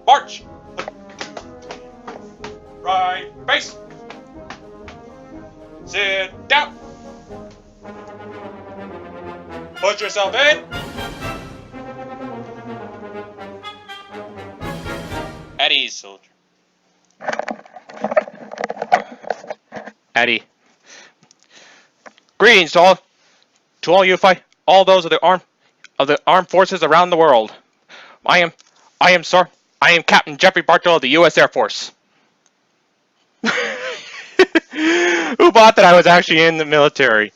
March! Right base! Sit down! Put yourself in! At ease, soldier. At ease. Greetings to all you all those of the armed forces around the world. I am Captain Jeffrey Bartow of the U.S. Air Force. Who bought that I was actually in the military?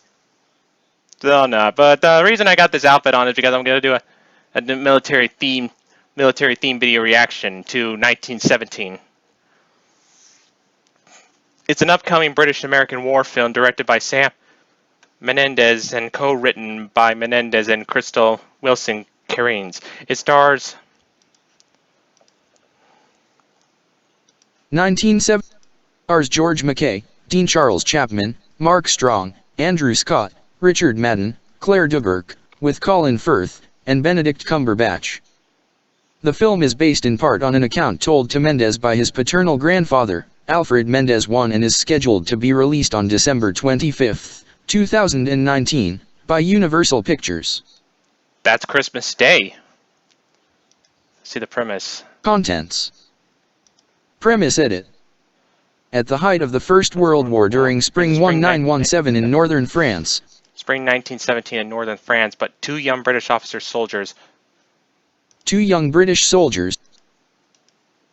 Still not. But the reason I got this outfit on is because I'm going to do a military theme video reaction to 1917. It's an upcoming British-American war film directed by Sam Mendes and co-written by Mendes and Krysty Wilson-Cairns. It stars 1970 stars George MacKay, Dean Charles Chapman, Mark Strong, Andrew Scott, Richard Madden, Claire Duburcq, with Colin Firth and Benedict Cumberbatch. The film is based in part on an account told to Mendes by his paternal grandfather, Alfred Mendes I, and is scheduled to be released on December 25, 2019, by Universal Pictures. That's Christmas Day. See the premise. Contents. Premise edit. At the height of the First World War during Spring 1917 in northern France. Spring 1917 in northern France, but two young British soldiers,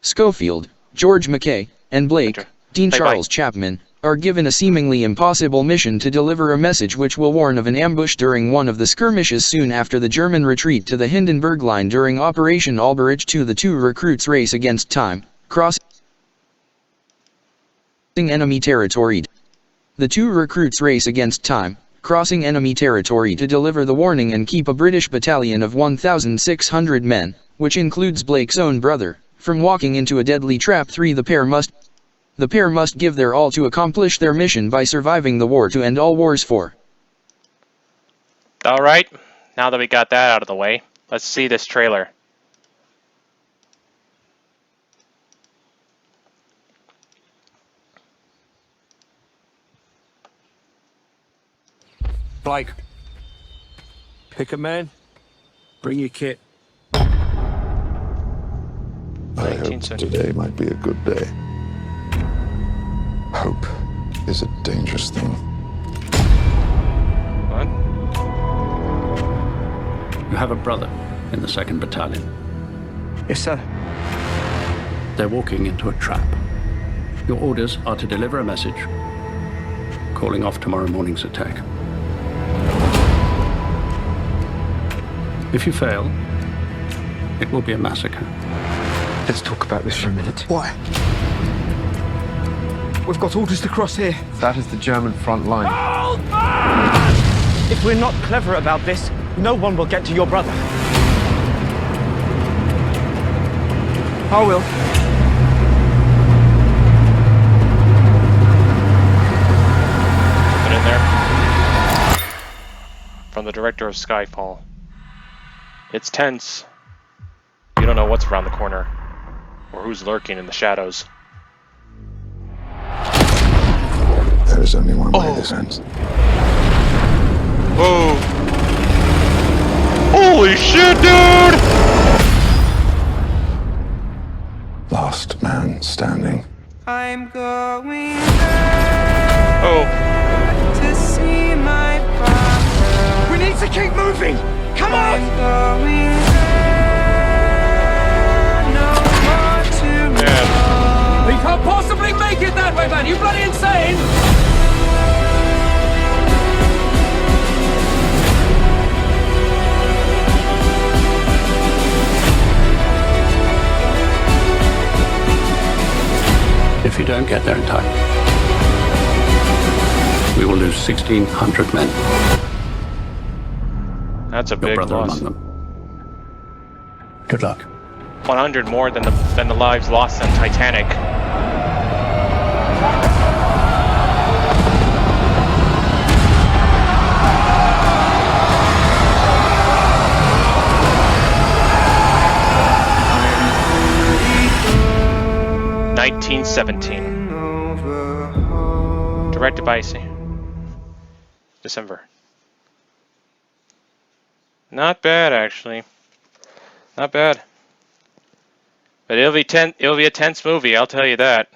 Schofield, George MacKay, and Blake, Dean Charles Chapman, are given a seemingly impossible mission to deliver a message which will warn of an ambush during one of the skirmishes soon after the German retreat to the Hindenburg Line during Operation Alberich. The two recruits race against time, crossing enemy territory. The two recruits race against time, crossing enemy territory to deliver the warning and keep a British battalion of 1,600 men, which includes Blake's own brother, from walking into a deadly trap. The pair must give their all to accomplish their mission by surviving the war to end all wars. Alright, now that we got that out of the way, let's see this trailer. Blake, pick a man, bring your kit. I hope today might be a good day. Hope is a dangerous thing. What? You have a brother in the 2nd Battalion. Yes, sir. They're walking into a trap. Your orders are to deliver a message, calling off tomorrow morning's attack. If you fail, it will be a massacre. Let's talk about this for a minute. Why? We've got orders to cross here. That is the German front line. Hold If we're not clever about this, no one will get to your brother. I will. Put it in there. From the director of Skyfall. It's tense. You don't know what's around the corner, or who's lurking in the shadows. There is only one way this ends. Whoa! Holy shit, dude! Last man standing. I'm going back to see my father. We need to keep moving! Come on! I'm going there, no more to know. We can't possibly make it that way, man! You bloody insane! If you don't get there in time, we will lose 1,600 men. That's a Your big brother loss. among them. Good luck. 100 more than the lives lost on Titanic. 1917. Directed by December. Not bad, actually. Not bad. But it'll be a tense movie, I'll tell you that.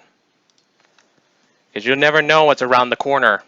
Because you'll never know what's around the corner.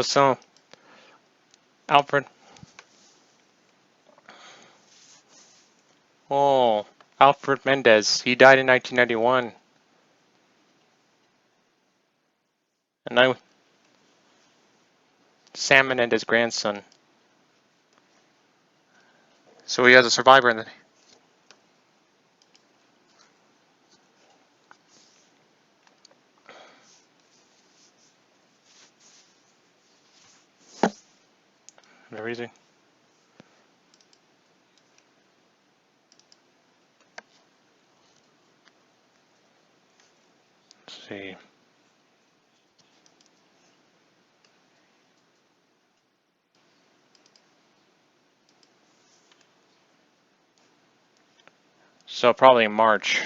So, Alfred. Oh, Alfred Mendes. He died in 1991. And Sam Mendes' grandson. So he has a survivor in the... Everything. Let's see. So probably in March.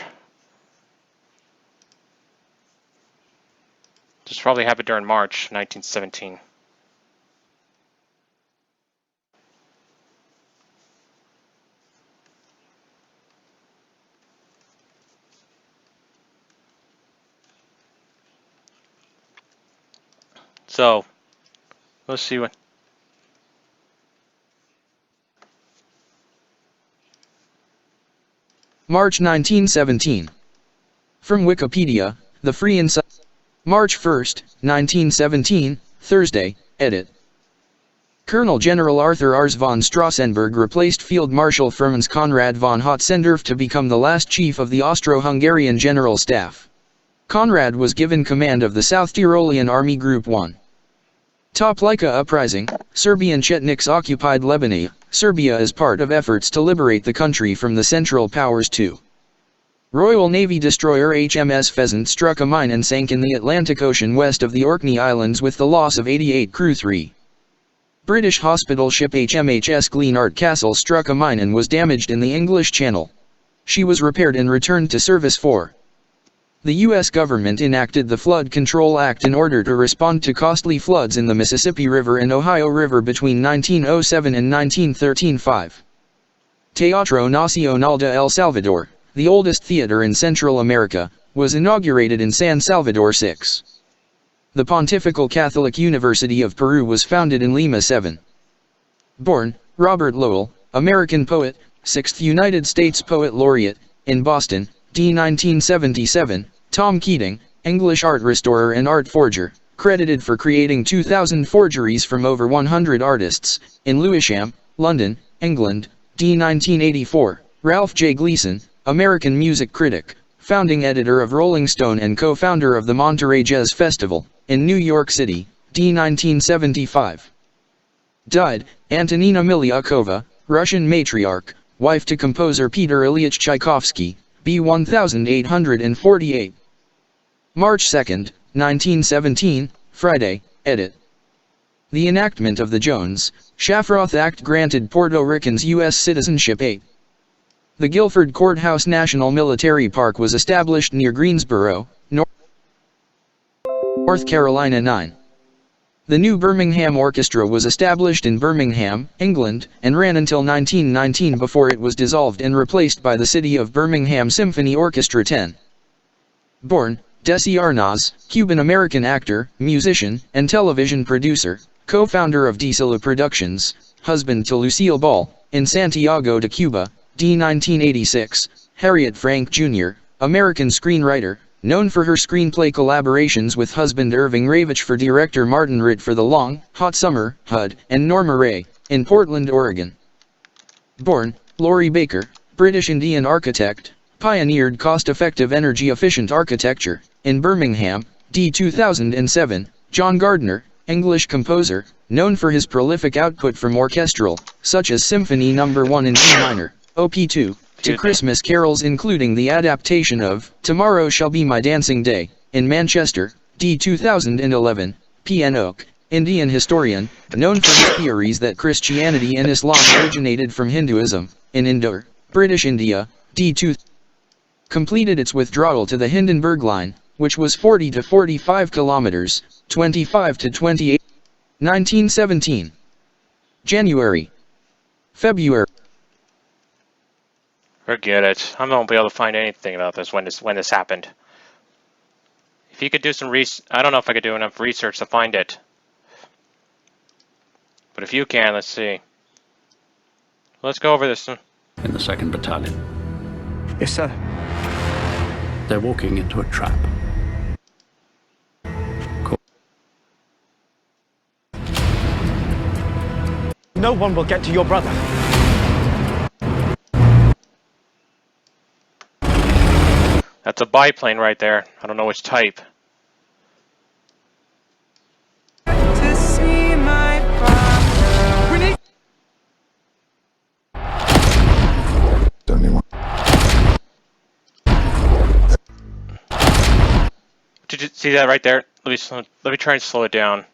This probably happened during March 1917. So, let's see what. March 1917. From Wikipedia, the Free Insight. March 1, 1917, Thursday, edit. Colonel General Arthur Ars von Strassenberg replaced Field Marshal Franz Conrad von Hotzendorf to become the last chief of the Austro-Hungarian General Staff. Conrad was given command of the South Tyrolean Army Group 1. Toplica Uprising, Serbian Chetniks occupied Lebania, Serbia as part of efforts to liberate the country from the Central Powers too. Royal Navy destroyer HMS Pheasant struck a mine and sank in the Atlantic Ocean west of the Orkney Islands with the loss of 88 crew. 3. British hospital ship HMHS Glenart Castle struck a mine and was damaged in the English Channel. She was repaired and returned to service 4. The U.S. government enacted the Flood Control Act in order to respond to costly floods in the Mississippi River and Ohio River between 1907 and 1913. 5. Teatro Nacional de El Salvador, the oldest theater in Central America, was inaugurated in San Salvador. 6. The Pontifical Catholic University of Peru was founded in Lima. 7. Born, Robert Lowell, American poet, 6th United States Poet Laureate, in Boston, d. 1977, Tom Keating, English art restorer and art forger, credited for creating 2,000 forgeries from over 100 artists, in Lewisham, London, England, d. 1984, Ralph J. Gleason, American music critic, founding editor of Rolling Stone and co-founder of the Monterey Jazz Festival, in New York City, d. 1975. Died, Antonina Miliakova, Russian matriarch, wife to composer Peter Ilyich Tchaikovsky, b. 1848. March 2, 1917, Friday, edit. The enactment of the Jones-Shafroth Act granted Puerto Ricans U.S. citizenship. 8. The Guilford Courthouse National Military Park was established near Greensboro, North Carolina. 9. The new Birmingham Orchestra was established in Birmingham, England, and ran until 1919 before it was dissolved and replaced by the City of Birmingham Symphony Orchestra. 10. Born, Desi Arnaz, Cuban-American actor, musician, and television producer, co-founder of Diesela Productions, husband to Lucille Ball, in Santiago de Cuba, d. 1986, Harriet Frank Jr., American screenwriter, known for her screenplay collaborations with husband Irving Ravitch for director Martin Ritt for The Long, Hot Summer, HUD, and Norma Ray, in Portland, Oregon. Born, Laurie Baker, British Indian architect, pioneered cost-effective energy-efficient architecture. In Birmingham, d. 2007, John Gardner, English composer, known for his prolific output from orchestral, such as Symphony No. 1 in D minor, Op. 2, to Christmas carols including the adaptation of Tomorrow Shall Be My Dancing Day. In Manchester, d. 2011, P. N. Oak, Indian historian, known for his theories that Christianity and Islam originated from Hinduism. In Indore, British India, d. 2 completed its withdrawal to the Hindenburg Line, which was 40 to 45 kilometers, 25 to 28. 1917. January. February. Forget it. I won't be able to find anything about this when this happened. If you could do some I don't know if I could do enough research to find it. But if you can, let's see. Let's go over this. In the 2nd Battalion. Yes, sir. They're walking into a trap. No one will get to your brother. That's a biplane right there. I don't know which type. To see my father. We need... Only one. Did you see that right there? Let me try and slow it down.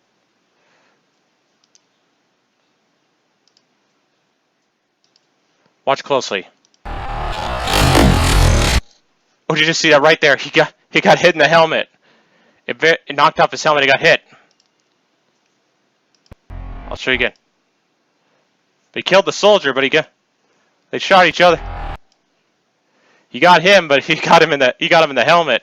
Watch closely. Oh, did you just see that right there? He got hit in the helmet. It knocked off his helmet. He got hit. I'll show you again. He killed the soldier, but they shot each other. He got him, but he got him in the helmet.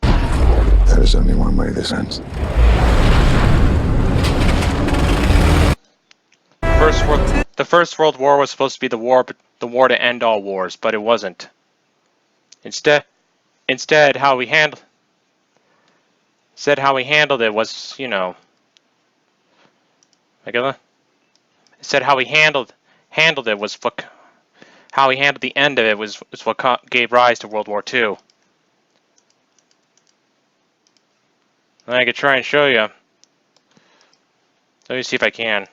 There is only one way this ends. The First World War was supposed to be the war to end all wars, but it wasn't. Instead, how we handled it was, you know, how we handled it was how we handled the end of it was what gave rise to World War II. And I could try and show you. Let me see if I can.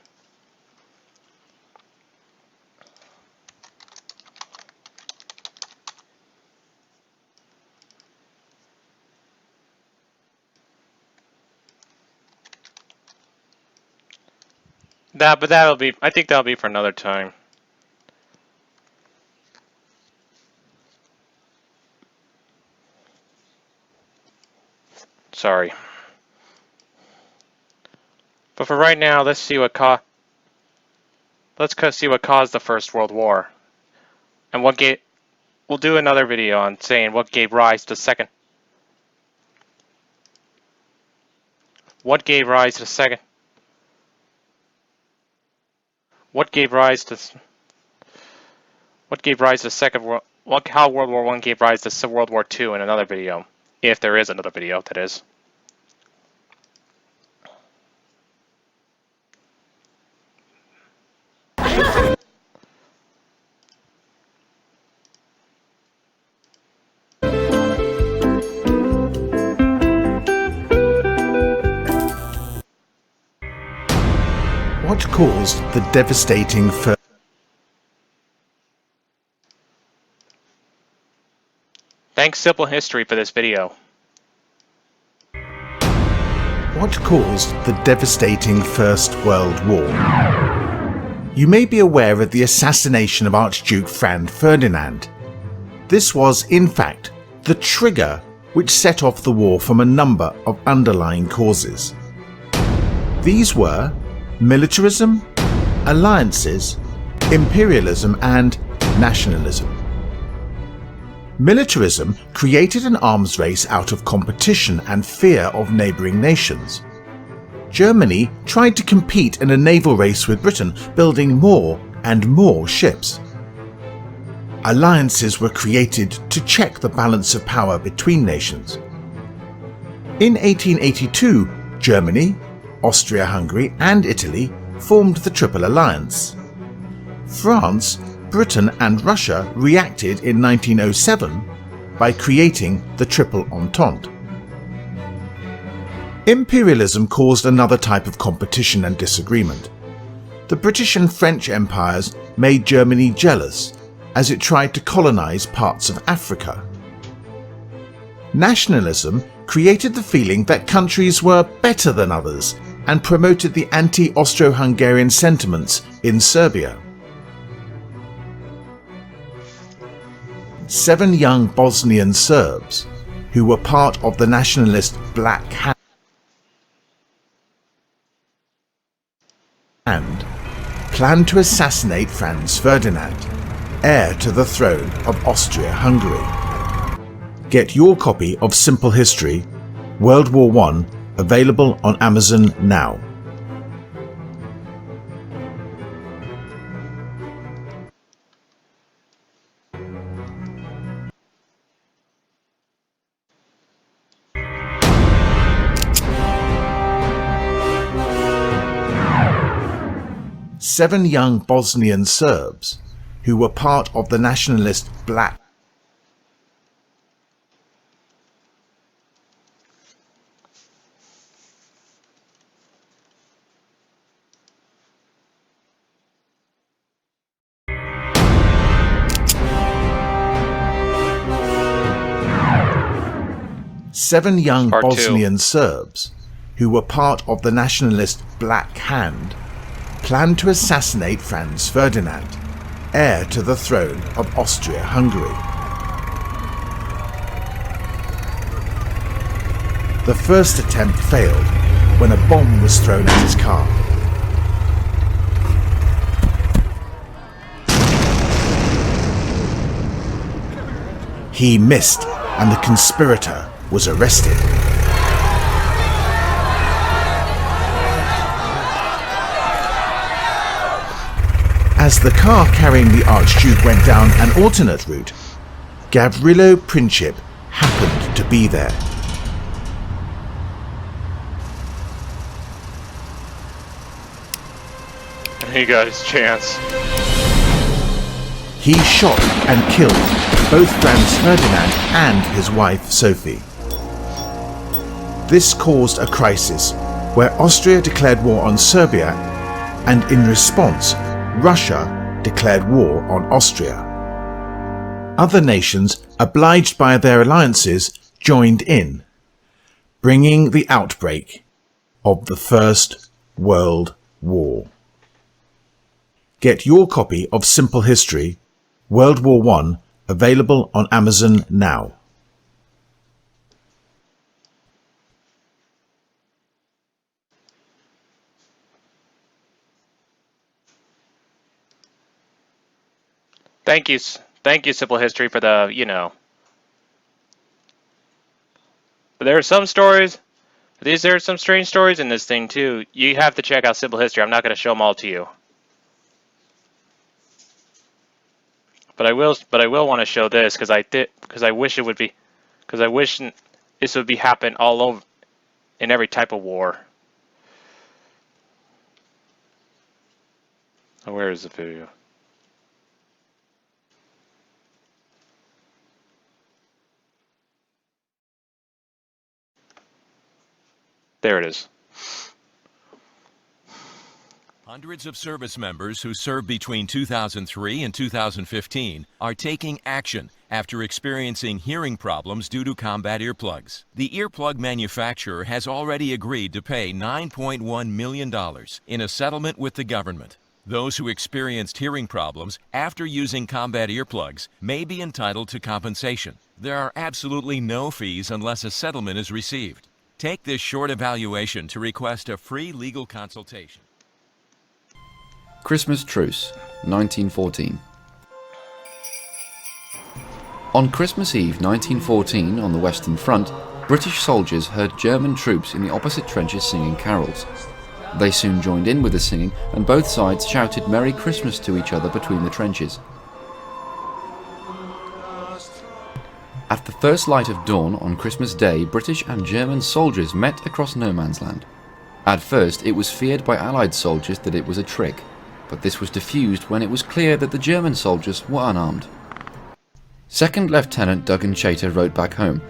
I think that'll be for another time. Sorry. But for right now, let's see what caused the First World War. And we'll do another video on saying what gave rise to second. What gave rise to Second World? How World War I gave rise to World War II in another video, if there is another video, that is. What caused the devastating first? Thanks Simple History for this video. What caused the devastating First World War? You may be aware of the assassination of Archduke Franz Ferdinand. This was, in fact, the trigger which set off the war from a number of underlying causes. These were militarism, alliances, imperialism, and nationalism. Militarism created an arms race out of competition and fear of neighbouring nations. Germany tried to compete in a naval race with Britain, building more and more ships. Alliances were created to check the balance of power between nations. In 1882, Germany, Austria-Hungary and Italy formed the Triple Alliance. France, Britain and Russia reacted in 1907 by creating the Triple Entente. Imperialism caused another type of competition and disagreement. The British and French empires made Germany jealous as it tried to colonize parts of Africa. Nationalism created the feeling that countries were better than others and promoted the anti-Austro-Hungarian sentiments in Serbia. 7 young Bosnian Serbs, who were part of the nationalist Black Hand, planned to assassinate Franz Ferdinand, heir to the throne of Austria-Hungary. Get your copy of Simple History, World War I, available on Amazon now. Seven young Bosnian Serbs, who were part of the nationalist Black Seven young Part Bosnian Serbs, who were part of the nationalist Black Hand, planned to assassinate Franz Ferdinand, heir to the throne of Austria-Hungary. The first attempt failed when a bomb was thrown at his car. He missed, and the conspirator was arrested. As the car carrying the Archduke went down an alternate route, Gavrilo Princip happened to be there. He got his chance. He shot and killed both Franz Ferdinand and his wife Sophie. This caused a crisis where Austria declared war on Serbia, and in response, Russia declared war on Austria. Other nations, obliged by their alliances, joined in, bringing the outbreak of the First World War. Get your copy of Simple History, World War I, available on Amazon now. Thank you, Simple History, for the, But there are some stories, there are some strange stories in this thing, too. You have to check out Simple History. I'm not going to show them all to you. But I will want to show this, because I wish this would be happen all over, in every type of war. Oh, where is the video? There it is. Hundreds of service members who served between 2003 and 2015 are taking action after experiencing hearing problems due to combat earplugs. The earplug manufacturer has already agreed to pay $9.1 million in a settlement with the government. Those who experienced hearing problems after using combat earplugs may be entitled to compensation. There are absolutely no fees unless a settlement is received. Take this short evaluation to request a free legal consultation. Christmas Truce, 1914. On Christmas Eve 1914, on the Western Front, British soldiers heard German troops in the opposite trenches singing carols. They soon joined in with the singing, and both sides shouted Merry Christmas to each other between the trenches. At the First light of dawn on Christmas Day, British and German soldiers met across no man's land. At first, it was feared by Allied soldiers that it was a trick, but this was diffused when it was clear that the German soldiers were unarmed. Second Lieutenant Duggan Chater wrote back home,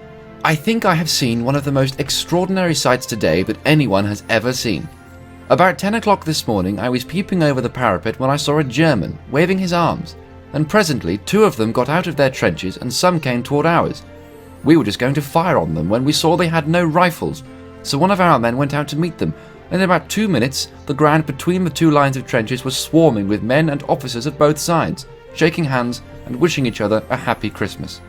"I think I have seen one of the most extraordinary sights today that anyone has ever seen. About 10 o'clock this morning I was peeping over the parapet when I saw a German waving his arms, and presently 2 of them got out of their trenches and some came toward ours. We were just going to fire on them when we saw they had no rifles, so one of our men went out to meet them, and in about 2 minutes the ground between the 2 lines of trenches was swarming with men and officers of both sides, shaking hands and wishing each other a happy Christmas."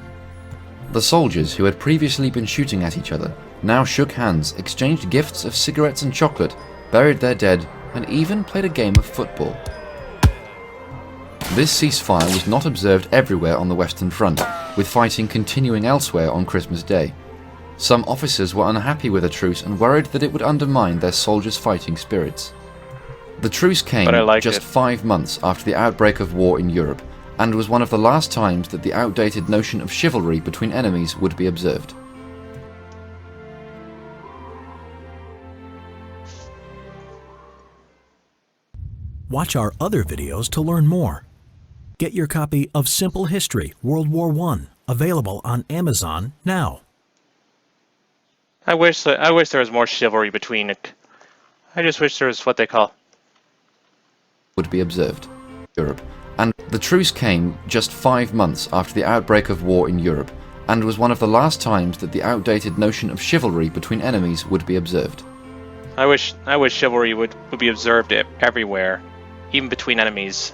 The soldiers who had previously been shooting at each other now shook hands, exchanged gifts of cigarettes and chocolate, buried their dead, and even played a game of football. This ceasefire was not observed everywhere on the Western Front, with fighting continuing elsewhere on Christmas Day. Some officers were unhappy with the truce and worried that it would undermine their soldiers' fighting spirits. The truce came just 5 months after the outbreak of war in Europe, and was one of the last times that the outdated notion of chivalry between enemies would be observed. Watch our other videos to learn more. Get your copy of Simple History World War I, available on Amazon now. I wish there was more chivalry between it. I just wish there was what they call would be observed. Europe. And the truce came just 5 months after the outbreak of war in Europe, and was one of the last times that the outdated notion of chivalry between enemies would be observed. I wish chivalry would be observed everywhere, even between enemies.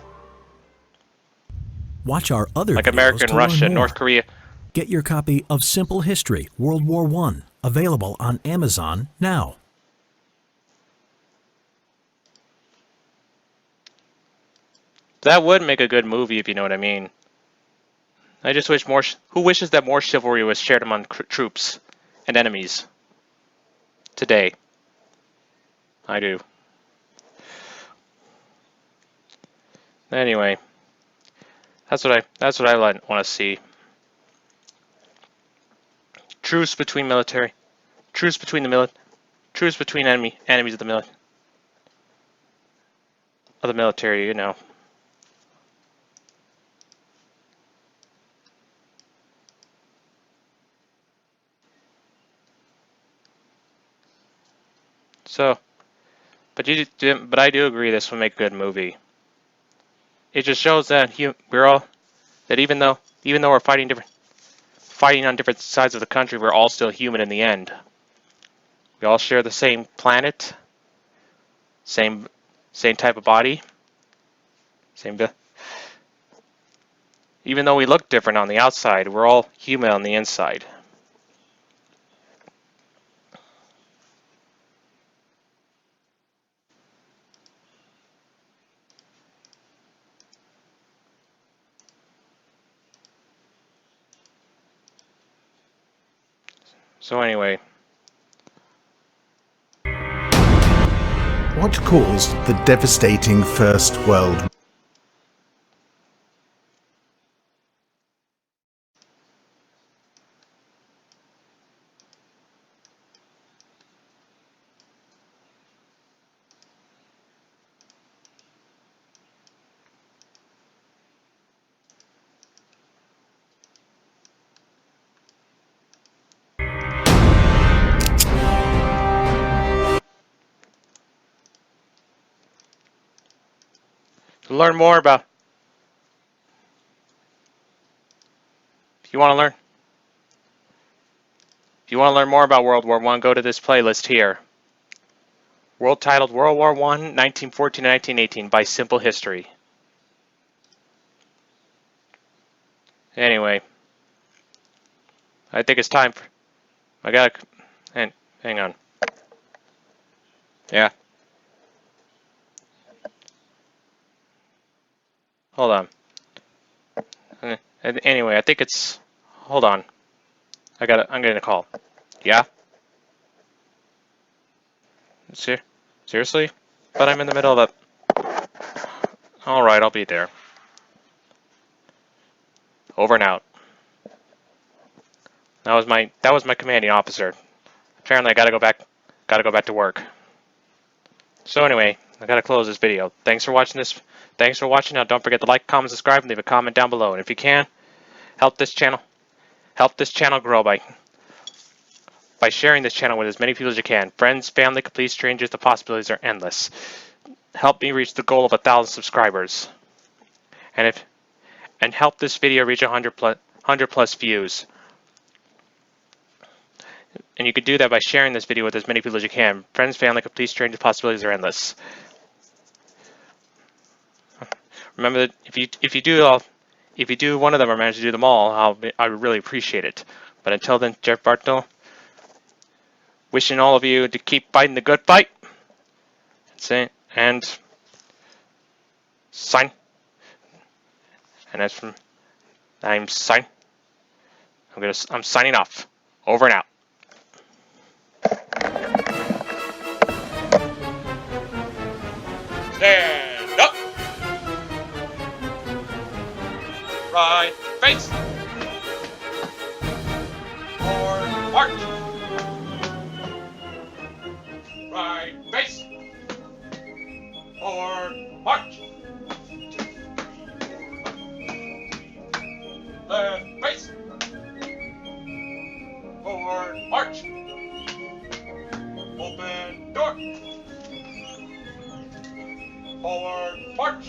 Watch our other like videos American, to Russia, learn more. North Korea. Get your copy of Simple History World War I, available on Amazon now. That would make a good movie, if you know what I mean. I just wish more. Who wishes that more chivalry was shared among troops and enemies today? I do. Anyway, that's what I want to see. Truce between military. Truce between the Truce between enemies of the military. You know. So, but I do agree this would make a good movie. It just shows that even though we're fighting on different sides of the country, we're all still human in the end. We all share the same planet, same type of body, even though we look different on the outside, we're all human on the inside. So anyway. What caused the devastating First World War? To learn more about, if you want to learn more about World War I, go to this playlist here. Titled World War I, 1914 to 1918 by Simple History. Anyway, I think it's time for, hang on. Yeah. Hold on. Anyway, I think it's, hold on. I'm getting a call. Yeah? Seriously? But I'm in the middle of a... Alright, I'll be there. Over and out. That was my commanding officer. Apparently, I gotta go back to work. So anyway, I gotta close this video. Thanks for watching this. Thanks for watching. Now, don't forget to like, comment, subscribe, and leave a comment down below. And if you can, help this channel grow by sharing this channel with as many people as you can. Friends, family, complete strangers. The possibilities are endless. Help me reach the goal of 1,000 subscribers. And help this video reach 100 plus views. And you can do that by sharing this video with as many people as you can. Friends, family, complete strangers, possibilities are endless. Remember that if you do one of them or manage to do them all, I would really appreciate it. But until then, Jeff Bartnell, wishing all of you to keep fighting the good fight. And sign. And as from I'm signing off. Over and out. Stand up. Right face. Forward march. Right face. Forward march. Left face. Forward march. Open door. Forward march.